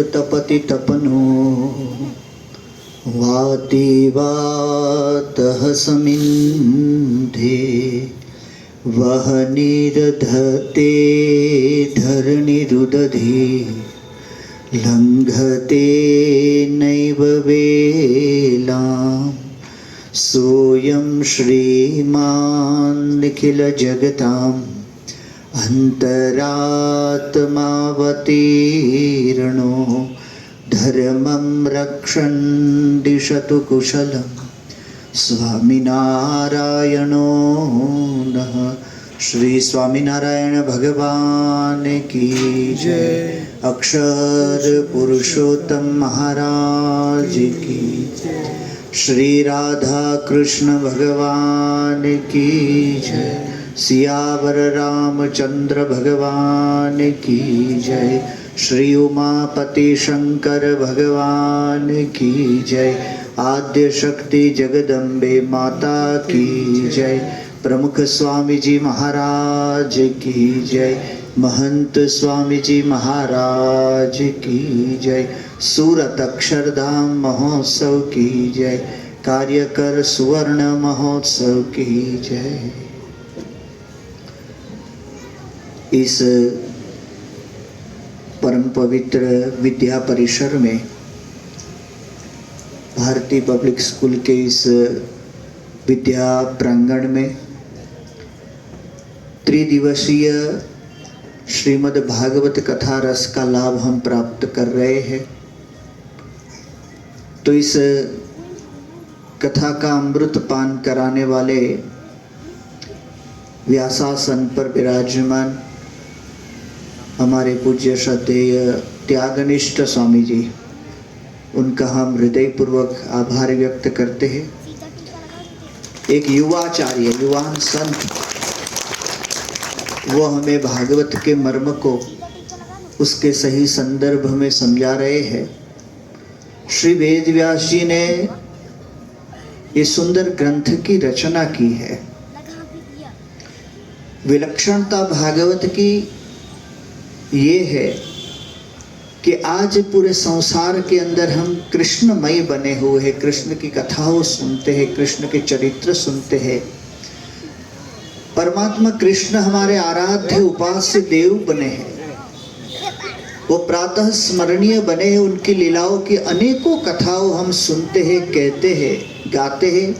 तपति तपनो वाति वातः समिन्धे वहनिर्दधते धरणिरुदधे लङ्घते नैव वेलाम् सोऽयं श्रीमान् निखिलजगताम् अन्तरात्मावतीर्णो धर्मं रक्षन् दिशतु कुशलं स्वामिनारायणो नः। श्री स्वामिनारायण भगवान की जय। अक्षर पुरुषोत्तम महाराज की जय। श्री राधा कृष्ण भगवान की जय। सियावर रामचंद्र भगवान की जय। श्री उमापति शंकर भगवान की जय। आद्य शक्ति जगदम्बे माता की जय। प्रमुख स्वामी जी महाराज की जय। महंत स्वामी जी महाराज की जय। सूरत अक्षरधाम महोत्सव की जय। कार्यकर सुवर्ण महोत्सव की जय। इस परम पवित्र विद्या परिसर में भारतीय पब्लिक स्कूल के इस विद्या प्रांगण में त्रिदिवसीय श्रीमद् भागवत कथा रस का लाभ हम प्राप्त कर रहे हैं। तो इस कथा का अमृत पान कराने वाले व्यासासन पर विराजमान हमारे पूज्य श्रद्धेय त्यागनिष्ठ स्वामी जी, उनका हम हृदयपूर्वक आभार व्यक्त करते हैं। एक युवाचार्य, युवान संत, वो हमें भागवत के मर्म को उसके सही संदर्भ में समझा रहे हैं। श्री वेद व्यास जी ने ये सुंदर ग्रंथ की रचना की है। विलक्षणता भागवत की ये है कि आज पूरे संसार के अंदर हम कृष्णमय बने हुए हैं। कृष्ण की कथाओं सुनते हैं, कृष्ण के चरित्र सुनते हैं। परमात्मा कृष्ण हमारे आराध्य उपास्य देव बने हैं। वो प्रातः स्मरणीय बने हैं। उनकी लीलाओं की अनेकों कथाओं हम सुनते हैं, कहते हैं, गाते हैं।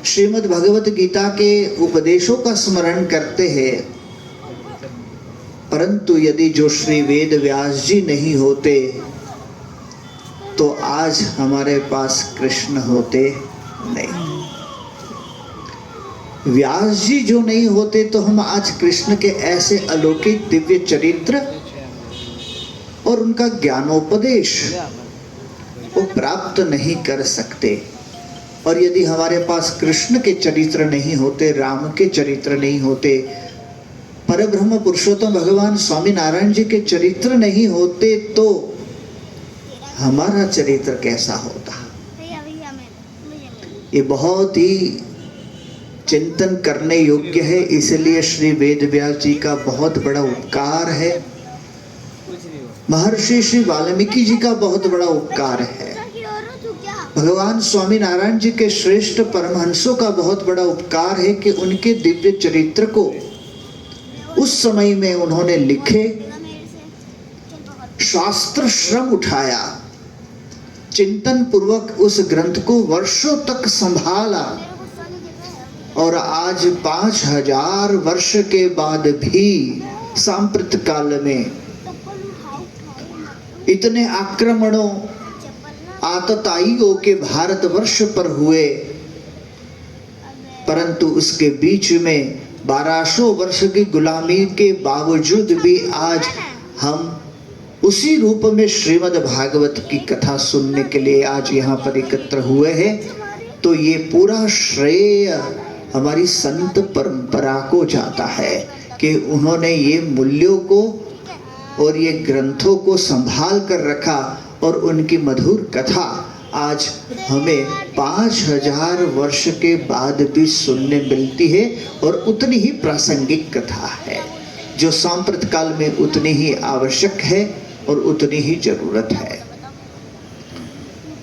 श्रीमद् भगवत गीता के उपदेशों का स्मरण करते हैं। परंतु यदि जो श्री वेद व्यास जी नहीं होते तो आज हमारे पास कृष्ण होते नहीं। व्यास जी जो नहीं होते तो हम आज कृष्ण के ऐसे अलौकिक दिव्य चरित्र और उनका ज्ञानोपदेश वो प्राप्त नहीं कर सकते। और यदि हमारे पास कृष्ण के चरित्र नहीं होते, राम के चरित्र नहीं होते, परब्रह्म पुरुषोत्तम भगवान स्वामी नारायण जी के चरित्र नहीं होते तो हमारा चरित्र कैसा होता? ये बहुत ही चिंतन करने योग्य है। इसलिए श्री वेद व्यास जी का बहुत बड़ा उपकार है। महर्षि श्री वाल्मीकि जी का बहुत बड़ा उपकार है। भगवान स्वामी नारायण जी के श्रेष्ठ परमहंसों का बहुत बड़ा उपकार है कि उनके दिव्य चरित्र को उस समय में उन्होंने लिखे, शास्त्र श्रम उठाया, चिंतन पूर्वक उस ग्रंथ को वर्षों तक संभाला और आज 5000 वर्ष के बाद भी सांप्रत काल में इतने आक्रमणों, आतताइयों के भारतवर्ष पर हुए, परंतु उसके बीच में 1200 वर्ष की गुलामी के बावजूद भी आज हम उसी रूप में श्रीमद् भागवत की कथा सुनने के लिए आज यहाँ पर एकत्र हुए हैं। तो ये पूरा श्रेय हमारी संत परंपरा को जाता है कि उन्होंने ये मूल्यों को और ये ग्रंथों को संभाल कर रखा और उनकी मधुर कथा आज हमें 5000 वर्ष के बाद भी सुनने मिलती है और उतनी ही प्रासंगिक कथा है जो सांप्रत काल में उतनी ही आवश्यक है और उतनी ही जरूरत है।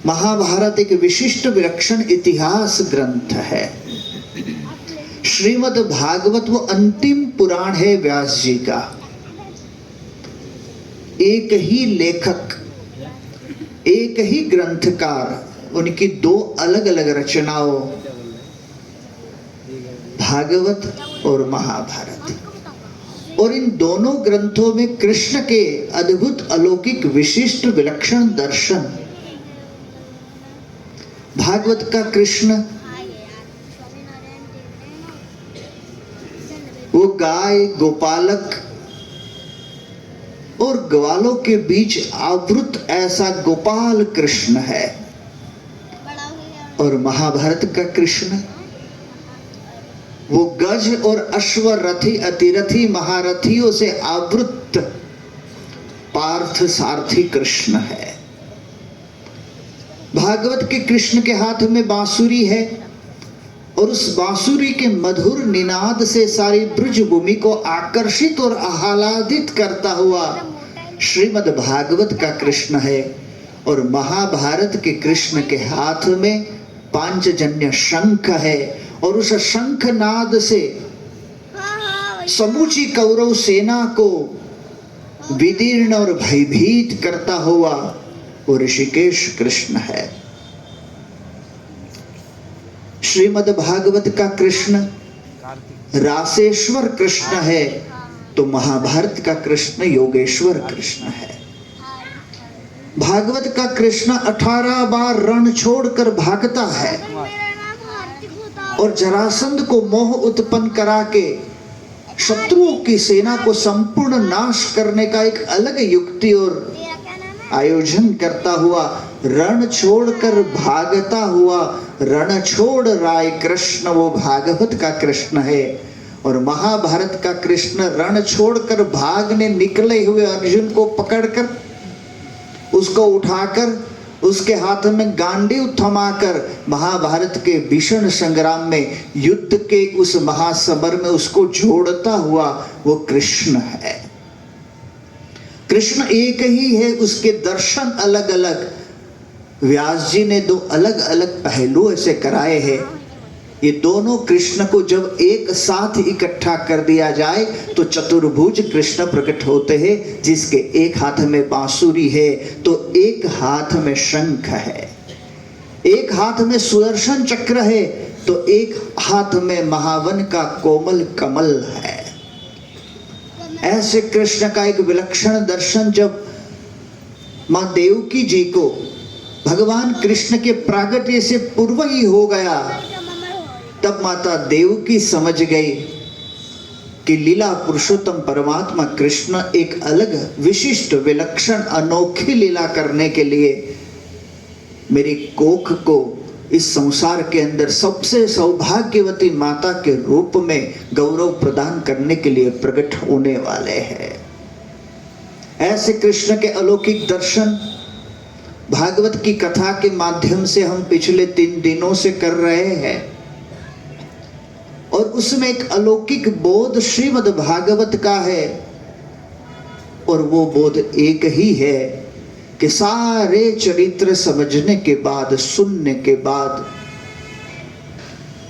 महाभारत एक विशिष्ट विलक्षण इतिहास ग्रंथ है। श्रीमद् भागवत वो अंतिम पुराण है व्यास जी का। एक ही लेखक, एक ही ग्रंथकार, उनकी दो अलग अलग रचनाओं भागवत और महाभारत, और इन दोनों ग्रंथों में कृष्ण के अद्भुत अलौकिक विशिष्ट विलक्षण दर्शन। भागवत का कृष्ण वो गाय, गोपालक और ग्वालों के बीच आवृत ऐसा गोपाल कृष्ण है, और महाभारत का कृष्ण वो गज और अश्वरथी अतिरथी महारथियों से आवृत पार्थ सारथी कृष्ण है। भागवत के कृष्ण के हाथ में बांसुरी है, और उस बांसुरी के मधुर निनाद से सारी ब्रज भूमि को आकर्षित और आह्लादित करता हुआ श्रीमद् भागवत का कृष्ण है। और महाभारत के कृष्ण के हाथ में पांचजन्य शंख है, और उस शंख नाद से समूची कौरव सेना को विदीर्ण और भयभीत करता हुआ वो ऋषिकेश कृष्ण है। श्रीमद् भागवत का कृष्ण रासेश्वर कृष्ण है, तो महाभारत का कृष्ण योगेश्वर कृष्ण है। भागवत का कृष्ण 18 बार रण छोड़कर भागता है, और जरासंध को मोह उत्पन्न करा के शत्रुओं की सेना को संपूर्ण नाश करने का एक अलग युक्ति और आयोजन करता हुआ रण छोड़कर भागता हुआ रण छोड़ राय कृष्ण वो भागवत का कृष्ण है। और महाभारत का कृष्ण रण छोड़कर भागने निकले हुए अर्जुन को पकड़कर, उसको उठाकर, उसके हाथ में गांडीव थमाकर महाभारत के भीषण संग्राम में, युद्ध के उस महासमर में उसको जोड़ता हुआ वो कृष्ण है। कृष्ण एक ही है, उसके दर्शन अलग अलग। व्यास जी ने दो अलग अलग पहलू ऐसे कराए हैं। ये दोनों कृष्ण को जब एक साथ इकट्ठा कर दिया जाए तो चतुर्भुज कृष्ण प्रकट होते हैं, जिसके एक हाथ में बांसुरी है तो एक हाथ में शंख है, एक हाथ में सुदर्शन चक्र है तो एक हाथ में महावन का कोमल कमल है। ऐसे कृष्ण का एक विलक्षण दर्शन जब मां देवकी जी को भगवान कृष्ण के प्रागट्य से पूर्व ही हो गया, तब माता देवकी समझ गई कि लीला पुरुषोत्तम परमात्मा कृष्ण एक अलग विशिष्ट विलक्षण अनोखी लीला करने के लिए मेरी कोख को इस संसार के अंदर सबसे सौभाग्यवती माता के रूप में गौरव प्रदान करने के लिए प्रकट होने वाले हैं। ऐसे कृष्ण के अलौकिक दर्शन भागवत की कथा के माध्यम से हम पिछले 3 दिनों से कर रहे हैं, और उसमें एक अलौकिक बोध श्रीमद् भागवत का है, और वो बोध एक ही है कि सारे चरित्र समझने के बाद, सुनने के बाद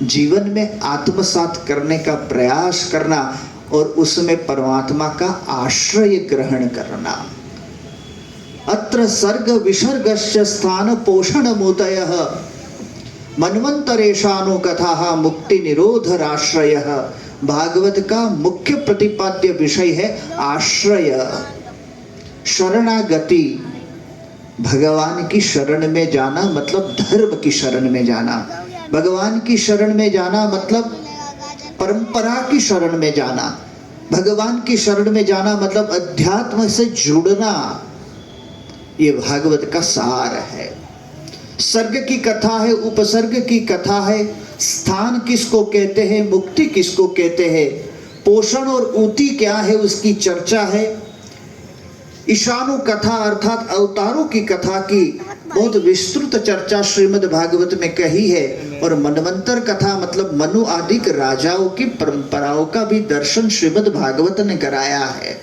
जीवन में आत्मसात करने का प्रयास करना और उसमें परमात्मा का आश्रय ग्रहण करना। अत्र सर्ग विसर्गस्य स्थान पोषण मुदयः मन्वंतरेशानु कथा मुक्ति निरोधराश्रय। भागवत का मुख्य प्रतिपाद्य विषय है आश्रय, शरणागति। भगवान की शरण में जाना मतलब धर्म की शरण में जाना, भगवान की शरण में जाना मतलब परंपरा की शरण में जाना, भगवान की शरण में जाना मतलब अध्यात्म से जुड़ना। ये भागवत का सार है। सर्ग की कथा है, उपसर्ग की कथा है, स्थान किसको कहते हैं, मुक्ति किसको कहते हैं, पोषण और ऊती क्या है उसकी चर्चा है। ईशानु कथा अर्थात अवतारों की कथा की बहुत विस्तृत चर्चा श्रीमद् भागवत में कही है, और मनवंतर कथा मतलब मनु आदि राजाओं की परंपराओं का भी दर्शन श्रीमद् भागवत ने कराया है।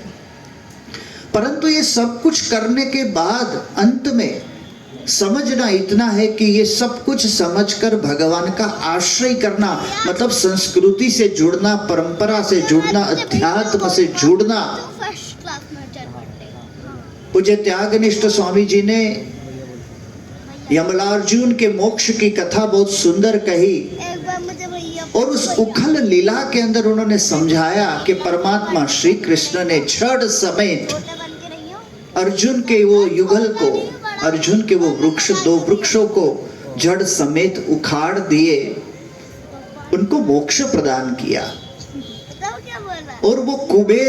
परंतु ये सब कुछ करने के बाद अंत में समझना इतना है कि ये सब कुछ समझकर भगवान का आश्रय करना, मतलब संस्कृति से जुड़ना, परंपरा से जुड़ना, अध्यात्म से जुड़ना। पूज्य त्यागनिष्ठ स्वामी जी ने यमलार्जुन के मोक्ष की कथा बहुत सुंदर कही और उस उखल लीला के अंदर उन्होंने समझाया कि परमात्मा श्री कृष्ण ने जड़ समेत अर्जुन के वो युगल को, अर्जुन के वो वृक्ष, 2 वृक्षों को जड़ समेत उखाड़ दिए, उनको मोक्ष प्रदान किया। और वो कुबेर